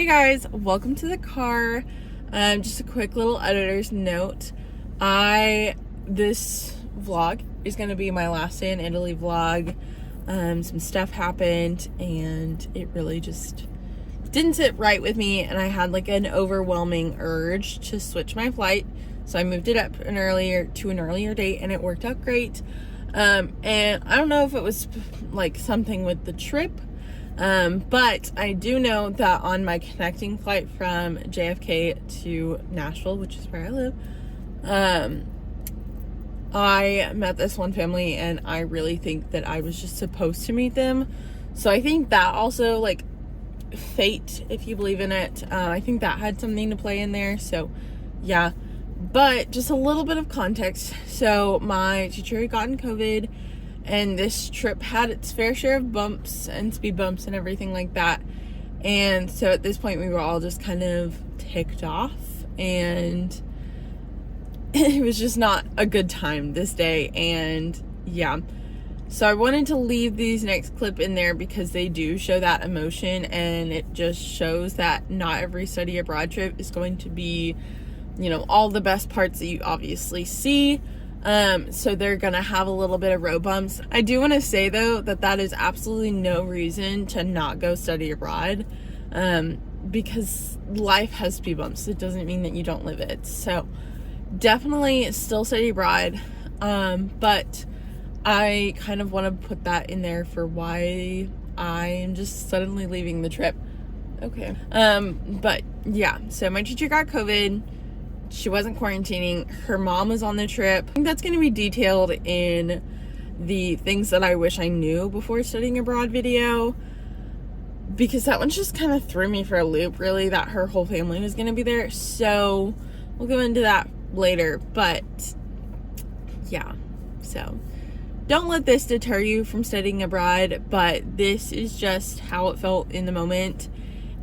Hey guys, welcome to the car. Just a quick little editor's note. This vlog is gonna be my last day in Italy vlog. Some stuff happened and it really just didn't sit right with me, and I had like an overwhelming urge to switch my flight. So I moved it up to an earlier date, and it worked out great. And I don't know if it was like something with the trip. But I do know that on my connecting flight from JFK to Nashville, which is where I live, I met this one family, and I really think that I was just supposed to meet them. So I think that also, like, fate, if you believe in it, I think that had something to play in there. So yeah, but just a little bit of context. So my teacher had gotten COVID, and this trip had its fair share of bumps and speed bumps and everything like that. And so at this point, we were all just kind of ticked off, and it was just not a good time this day. And yeah, so I wanted to leave these next clip in there because they do show that emotion, and it just shows that not every study abroad trip is going to be, you know, all the best parts that you obviously see. So they're gonna have a little bit of road bumps. I do want to say though that is absolutely no reason to not go study abroad, because life has speed bumps. It doesn't mean that you don't live it. So definitely still study abroad, but I kind of want to put that in there for why I'm just suddenly leaving the trip. Okay. But yeah, so my teacher got COVID. She wasn't quarantining. Her mom was on the trip. I think that's going to be detailed in the things that I wish I knew before studying abroad video, because that one just kind of threw me for a loop, really, that her whole family was going to be there. So we'll go into that later. But yeah, so don't let this deter you from studying abroad, but this is just how it felt in the moment.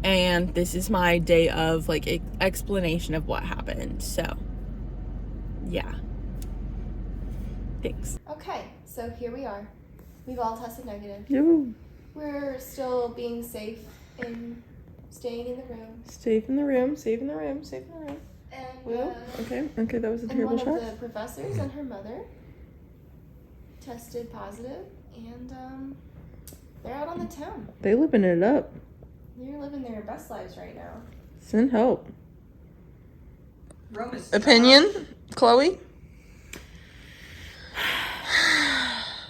And this is my day of like explanation of what happened. So yeah, thanks. Okay, so here we are. We've all tested negative. Ooh. We're still being safe and staying in the room. Safe in the room, safe in the room, safe in the room. And Okay, that was a terrible shot. one of the professors and her mother tested positive, and they're out on the town. They living it up. They're living their best lives right now. Send help. Opinion, Chloe?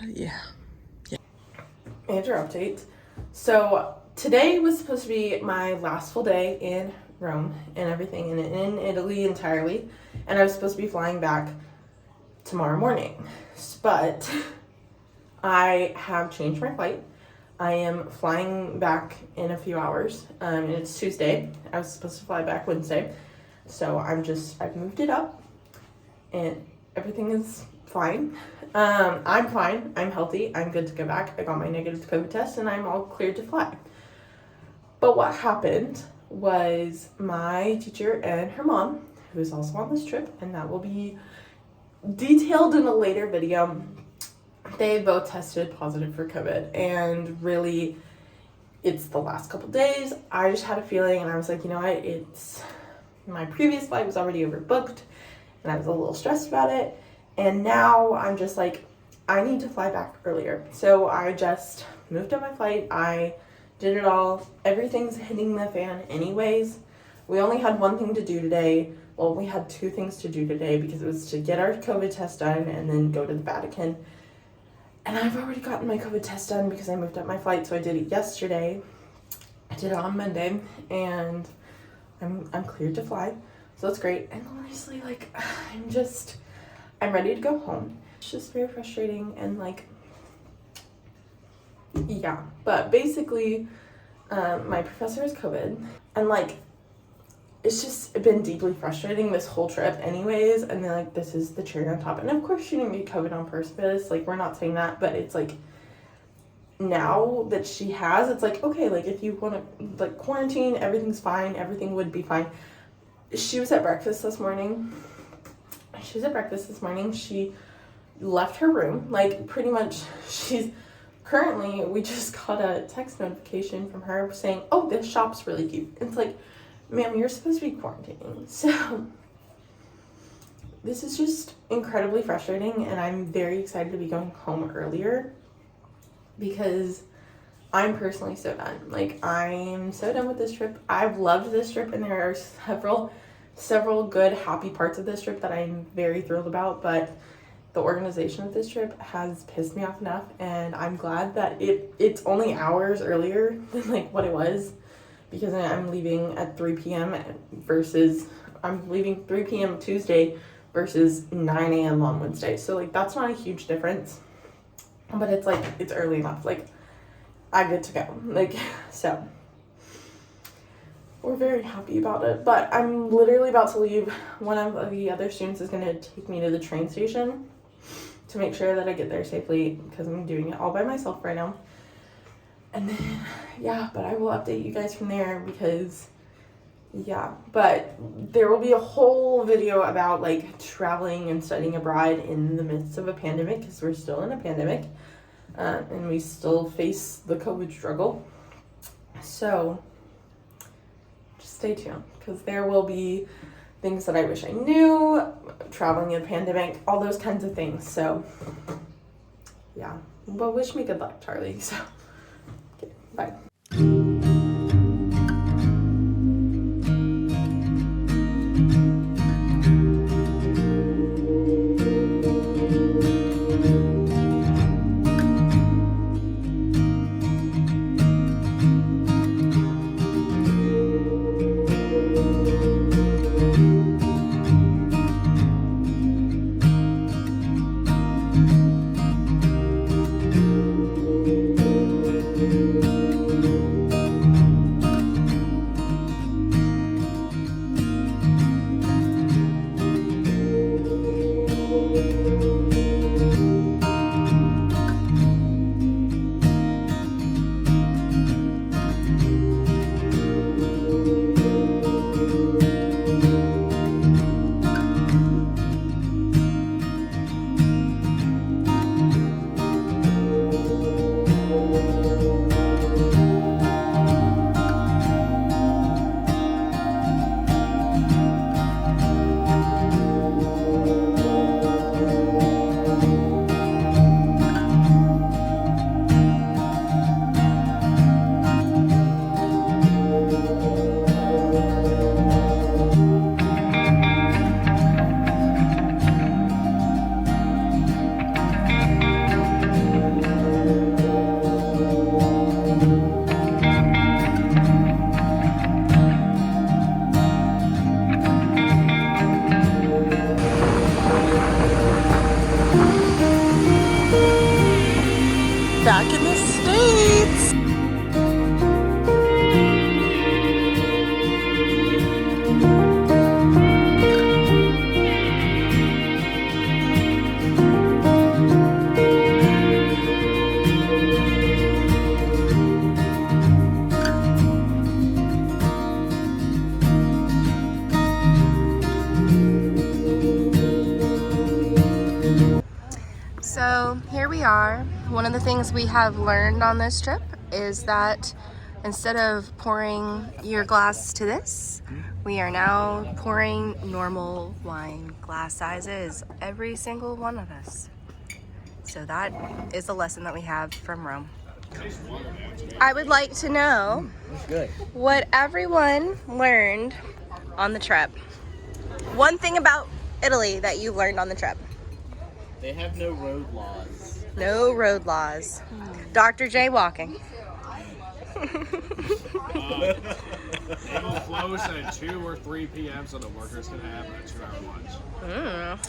Yeah. Major update. So today was supposed to be my last full day in Rome and everything, and in Italy entirely. And I was supposed to be flying back tomorrow morning. But I have changed my flight. I am flying back in a few hours, and it's Tuesday. I was supposed to fly back Wednesday, so I've moved it up, and everything is fine. I'm fine, I'm healthy, I'm good to go back. I got my negative COVID test, and I'm all cleared to fly. But what happened was my teacher and her mom, who is also on this trip, and that will be detailed in a later video, they both tested positive for COVID, and really, it's the last couple days. I just had a feeling, and I was like, you know what, it's my previous flight was already overbooked, and I was a little stressed about it, and now I'm just like, I need to fly back earlier. So I just moved up my flight. I did it all. Everything's hitting the fan anyways. We only had one thing to do today. Well, we had two things to do today, because it was to get our COVID test done and then go to the Vatican. And I've already gotten my COVID test done because I moved up my flight, so I did it yesterday. I did it on Monday, and I'm cleared to fly, so that's great. And honestly, like, I'm ready to go home. It's just very frustrating, and like, yeah. But basically, my professor has COVID, and like, it's just been deeply frustrating this whole trip anyways, and then like, this is the cherry on top. And of course she didn't get COVID on purpose, like, we're not saying that, but it's like, now that she has, it's like, okay, like, if you want to like quarantine, everything's fine, everything would be fine. She was at breakfast this morning. She left her room, like, pretty much she's currently we just got a text notification from her saying, oh, this shop's really cute. It's like, ma'am, you're supposed to be quarantining. So this is just incredibly frustrating, and I'm very excited to be going home earlier because I'm personally so done. Like, I'm so done with this trip. I've loved this trip, and there are several good, happy parts of this trip that I'm very thrilled about, but the organization of this trip has pissed me off enough, and I'm glad that it's only hours earlier than like what it was, because I'm leaving at 3 p.m. versus I'm leaving 3 p.m. Tuesday versus 9 a.m. on Wednesday. So like that's not a huge difference, but it's like it's early enough. Like I get to go. Like so we're very happy about it. But I'm literally about to leave. One of the other students is gonna take me to the train station to make sure that I get there safely because I'm doing it all by myself right now. And then yeah, but I will update you guys from there because yeah, but there will be a whole video about like traveling and studying abroad in the midst of a pandemic, because we're still in a pandemic and we still face the COVID struggle. So just stay tuned, because there will be things that I wish I knew, traveling in a pandemic, all those kinds of things. So yeah, but wish me good luck, Charlie. So okay, bye. Back in the States. So here we are. One of the things we have learned on this trip is that instead of pouring your glass to this, we are now pouring normal wine glass sizes, every single one of us. So that is a lesson that we have from Rome. I would like to know what everyone learned on the trip. One thing about Italy that you learned on the trip. They have no road laws. No road laws. Dr. J walking. They will close at 2 or 3 p.m. so the workers can have a 2-hour lunch.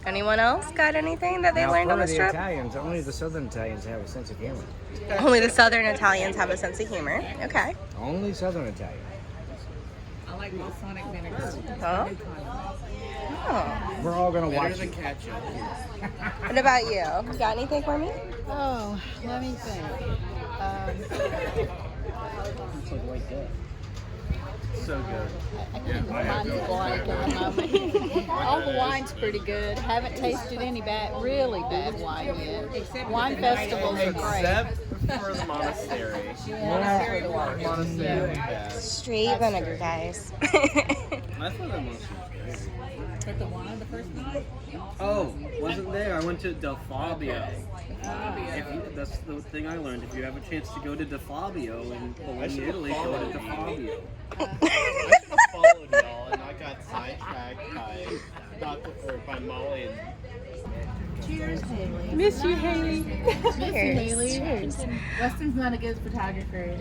Anyone else got anything that they learned on this trip? Italians, only the Southern Italians have a sense of humor. Only the Southern Italians have a sense of humor. Okay. Only Southern Italians. I like balsamic vinegar. Huh? Oh. We're all gonna watch Better it. than ketchup. What about you? You got anything for me? Oh, let me think. It's like white death. So good. I can't find the wine at the moment. All the wine's pretty good. Haven't tasted any really bad wine yet. Wine festivals are great. Except for the monastery. Monastery. Yeah. Straight vinegar, guys. I thought that was great. At the wine the first night? Oh, wasn't there? I went to Del Fabio. That's the thing I learned. If you have a chance to go to Del Fabio in Bologna, Italy, go to Del Fabio. I should have followed y'all, and I got sidetracked by Molly. And Miss you, Haley. Cheers. Weston's not a good photographer.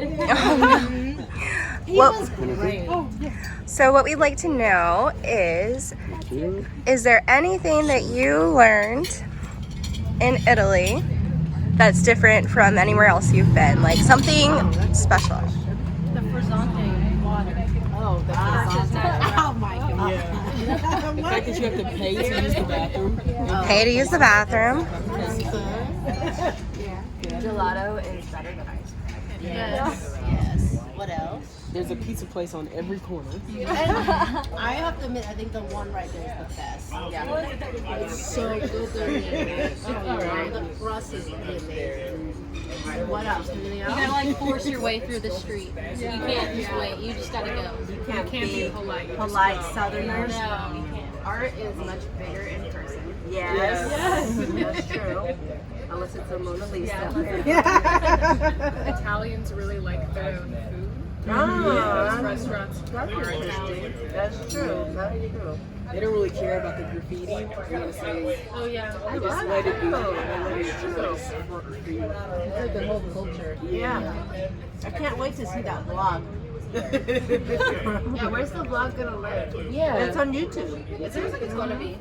So what we'd like to know is there anything that you learned in Italy that's different from anywhere else you've been? Like something special? The frizzante water. Oh, the frizzante. Oh my god. The fact that you have to pay to use the bathroom. Pay to use the bathroom. Gelato is better than ice cream. Yes. Yes. What else? There's a pizza place on every corner. I have to admit, I think the one right there is the best. Yeah. It's so good. The crust is really amazing. What else? Anything else? You gotta like force your way through the street. You can't just wait. You just gotta go. You can't be polite. polite Southerners. No, you can't. Art is much bigger in person. Yes. That's true. Unless it's a Mona Lisa. Italians really like their own food. Ah, Restaurants that's are interesting. Italian. That's true. That's true. They don't really care about the graffiti. They're gonna say, Oh yeah. I just love let it be. that. The whole culture. Yeah. I can't wait to see that vlog. Yeah, where's the vlog gonna live? Yeah. It's on YouTube. It seems like it's gonna be.